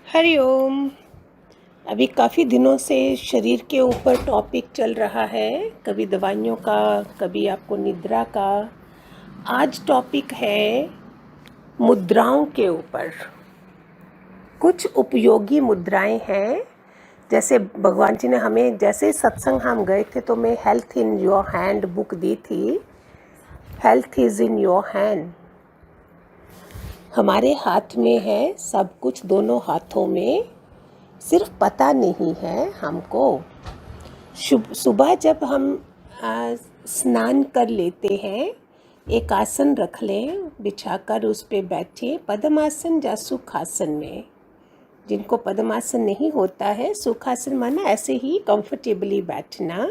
हरिओम। अभी काफ़ी दिनों से शरीर के ऊपर टॉपिक चल रहा है, कभी दवाइयों का, कभी आपको निद्रा का। आज टॉपिक है मुद्राओं के ऊपर। कुछ उपयोगी मुद्राएं हैं, जैसे भगवान जी ने हमें, जैसे सत्संग हम गए थे तो मैं health in your hand book दी थी। Health is in your hand. हमारे हाथ में है सब कुछ, दोनों हाथों में, सिर्फ पता नहीं है हमको। सुबह जब हम स्नान कर लेते हैं, एक आसन रख लें, बिछाकर उस पे बैठे, पद्मासन या सुखासन में। जिनको पद्मासन नहीं होता है, सुखासन माना ऐसे ही कंफर्टेबली बैठना।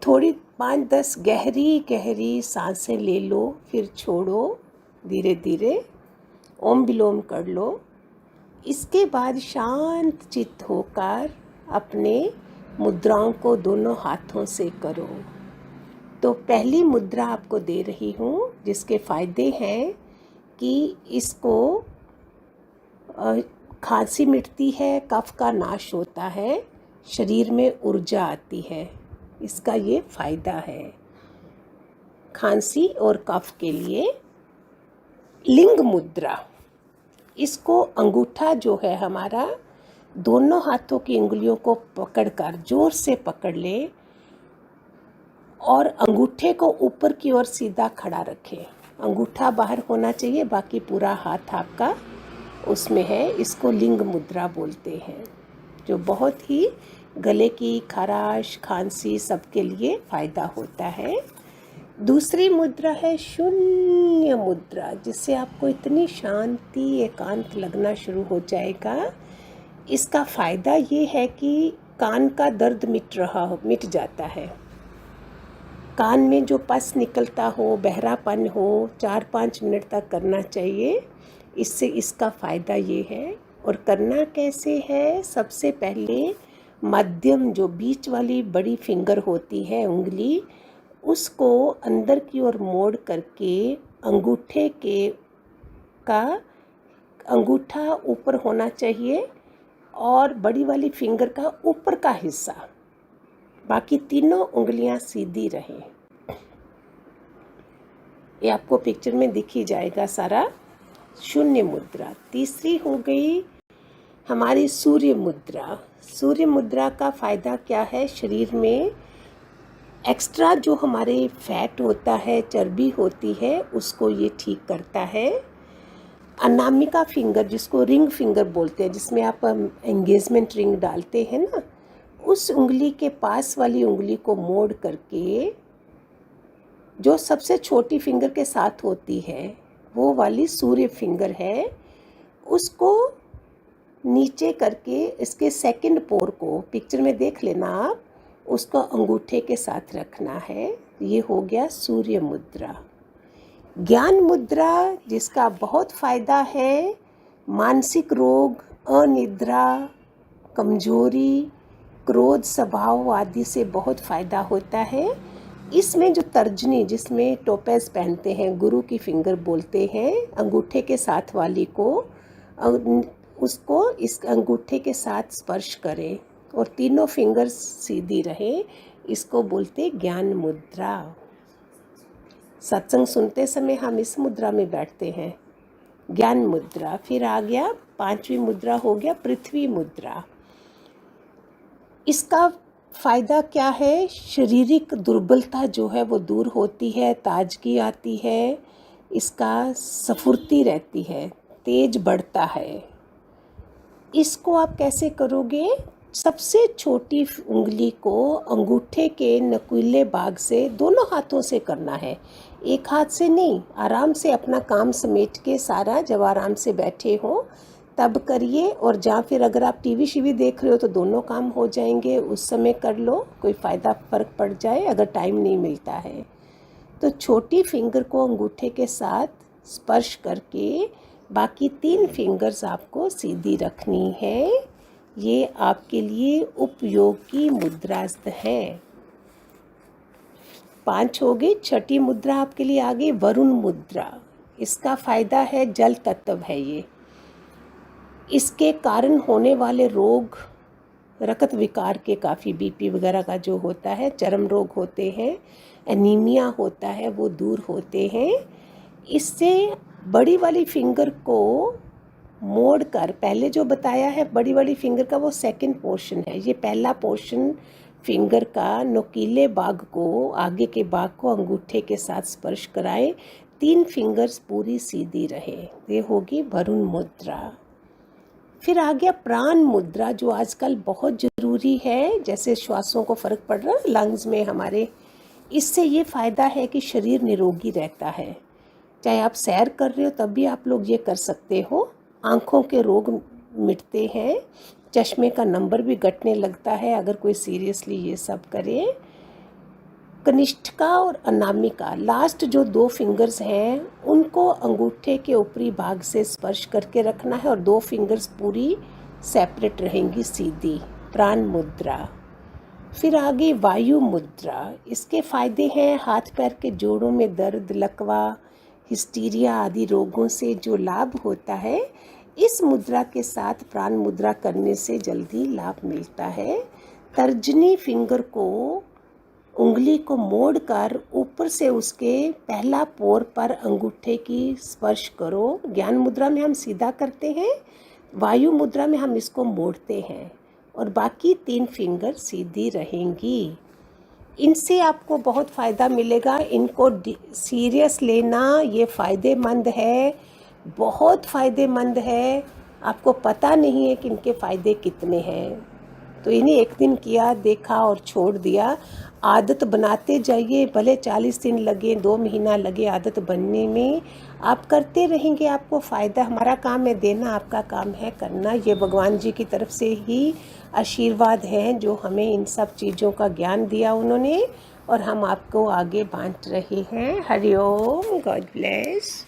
थोड़ी 5-10 गहरी गहरी सांसें ले लो, फिर छोड़ो धीरे धीरे। ओम विलोम कर लो। इसके बाद शांत चित्त होकर अपने मुद्राओं को दोनों हाथों से करो। तो पहली मुद्रा आपको दे रही हूँ, जिसके फ़ायदे हैं कि इसको खांसी मिटती है, कफ का नाश होता है, शरीर में ऊर्जा आती है। इसका ये फ़ायदा है खांसी और कफ के लिए। लिंग मुद्रा, इसको अंगूठा जो है हमारा, दोनों हाथों की उंगलियों को पकड़कर जोर से पकड़ ले और अंगूठे को ऊपर की ओर सीधा खड़ा रखें। अंगूठा बाहर होना चाहिए, बाकी पूरा हाथ आपका उसमें है। इसको लिंग मुद्रा बोलते हैं, जो बहुत ही गले की खराश, खांसी सबके लिए फ़ायदा होता है। दूसरी मुद्रा है शून्य मुद्रा, जिससे आपको इतनी शांति, एकांत लगना शुरू हो जाएगा। इसका फ़ायदा ये है कि कान का दर्द मिट जाता है। कान में जो पस निकलता हो, बहरापन हो, 4-5 मिनट तक करना चाहिए। इससे इसका फ़ायदा ये है। और करना कैसे है? सबसे पहले मध्यम, जो बीच वाली बड़ी फिंगर होती है उंगली, उसको अंदर की ओर मोड़ करके अंगूठा ऊपर होना चाहिए और बड़ी वाली फिंगर का ऊपर का हिस्सा, बाकी तीनों उंगलियां सीधी रहें। ये आपको पिक्चर में दिख ही जाएगा सारा। शून्य मुद्रा। तीसरी हो गई हमारी सूर्य मुद्रा। सूर्य मुद्रा का फ़ायदा क्या है? शरीर में एक्स्ट्रा जो हमारे फैट होता है, चर्बी होती है, उसको ये ठीक करता है। अनामिका फिंगर, जिसको रिंग फिंगर बोलते हैं, जिसमें आप एंगेजमेंट रिंग डालते हैं ना, उस उंगली के पास वाली उंगली को मोड़ करके, जो सबसे छोटी फिंगर के साथ होती है, वो वाली सूर्य फिंगर है, उसको नीचे करके इसके सेकंड पोर को पिक्चर में देख लेना आप, उसको अंगूठे के साथ रखना है। ये हो गया सूर्य मुद्रा। ज्ञान मुद्रा, जिसका बहुत फ़ायदा है, मानसिक रोग, अनिद्रा, कमजोरी, क्रोध स्वभाव आदि से बहुत फ़ायदा होता है। इसमें जो तर्जनी, जिसमें टोपेज पहनते हैं, गुरु की फिंगर बोलते हैं, अंगूठे के साथ वाली को, उसको इस अंगूठे के साथ स्पर्श करें और तीनों फिंगर्स सीधी रहे। इसको बोलते ज्ञान मुद्रा। सत्संग सुनते समय हम इस मुद्रा में बैठते हैं, ज्ञान मुद्रा। फिर आ गया 5वीं मुद्रा, हो गया पृथ्वी मुद्रा। इसका फ़ायदा क्या है? शारीरिक दुर्बलता जो है वो दूर होती है, ताजगी आती है, इसका स्फूर्ति रहती है, तेज बढ़ता है। इसको आप कैसे करोगे? सबसे छोटी उंगली को अंगूठे के नकुले भाग से दोनों हाथों से करना है, एक हाथ से नहीं। आराम से अपना काम समेट के सारा, जब आराम से बैठे हो तब करिए। और जहाँ फिर अगर आप टीवी शीवी देख रहे हो तो दोनों काम हो जाएंगे, उस समय कर लो, कोई फ़र्क पड़ जाए अगर टाइम नहीं मिलता है तो। छोटी फिंगर को अंगूठे के साथ स्पर्श करके बाकी 3 फिंगर्स आपको सीधी रखनी है। ये आपके लिए उपयोगी मुद्रास्त है। 5 हो गई। छठी मुद्रा आपके लिए आ गई वरुण मुद्रा। इसका फ़ायदा है, जल तत्व है ये। इसके कारण होने वाले रोग, रक्त विकार के काफ़ी बीपी वगैरह का जो होता है, चर्म रोग होते हैं, एनीमिया होता है, वो दूर होते हैं। इससे बड़ी वाली फिंगर को मोड़ कर, पहले जो बताया है बड़ी वाली फिंगर का वो सेकंड पोर्शन है, ये पहला पोर्शन फिंगर का नुकीले भाग को, आगे के भाग को अंगूठे के साथ स्पर्श कराएं, 3 फिंगर्स पूरी सीधी रहे, ये होगी वरुण मुद्रा। फिर आ गया प्राण मुद्रा, जो आजकल बहुत ज़रूरी है, जैसे श्वासों को फ़र्क पड़ रहा है लंग्स में हमारे। इससे ये फ़ायदा है कि शरीर निरोगी रहता है। चाहे आप सैर कर रहे हो तब भी आप लोग ये कर सकते हो। आँखों के रोग मिटते हैं, चश्मे का नंबर भी घटने लगता है अगर कोई सीरियसली ये सब करे। कनिष्ठिका और अनामिका, लास्ट जो 2 फिंगर्स हैं उनको अंगूठे के ऊपरी भाग से स्पर्श करके रखना है और 2 फिंगर्स पूरी सेपरेट रहेंगी सीधी, प्राण मुद्रा। फिर आगे वायु मुद्रा, इसके फ़ायदे हैं हाथ पैर के जोड़ों में दर्द, लकवा, हिस्टीरिया आदि रोगों से जो लाभ होता है, इस मुद्रा के साथ प्राण मुद्रा करने से जल्दी लाभ मिलता है। तर्जनी फिंगर को, उंगली को मोड़कर ऊपर से उसके पहला पोर पर अंगूठे की स्पर्श करो। ज्ञान मुद्रा में हम सीधा करते हैं, वायु मुद्रा में हम इसको मोड़ते हैं और बाकी 3 फिंगर सीधी रहेंगी। इनसे आपको बहुत फ़ायदा मिलेगा, इनको सीरियस लेना, ये फ़ायदेमंद है, बहुत फ़ायदेमंद है। आपको पता नहीं है कि इनके फ़ायदे कितने हैं, तो इन्हें एक दिन किया, देखा और छोड़ दिया। आदत बनाते जाइए, भले 40 दिन लगे, 2 महीना लगे आदत बनने में, आप करते रहेंगे, आपको फ़ायदा। हमारा काम है देना, आपका काम है करना। ये भगवान जी की तरफ से ही आशीर्वाद हैं जो हमें इन सब चीज़ों का ज्ञान दिया उन्होंने, और हम आपको आगे बांट रहे हैं। हरि ओम, गॉड ब्लेस।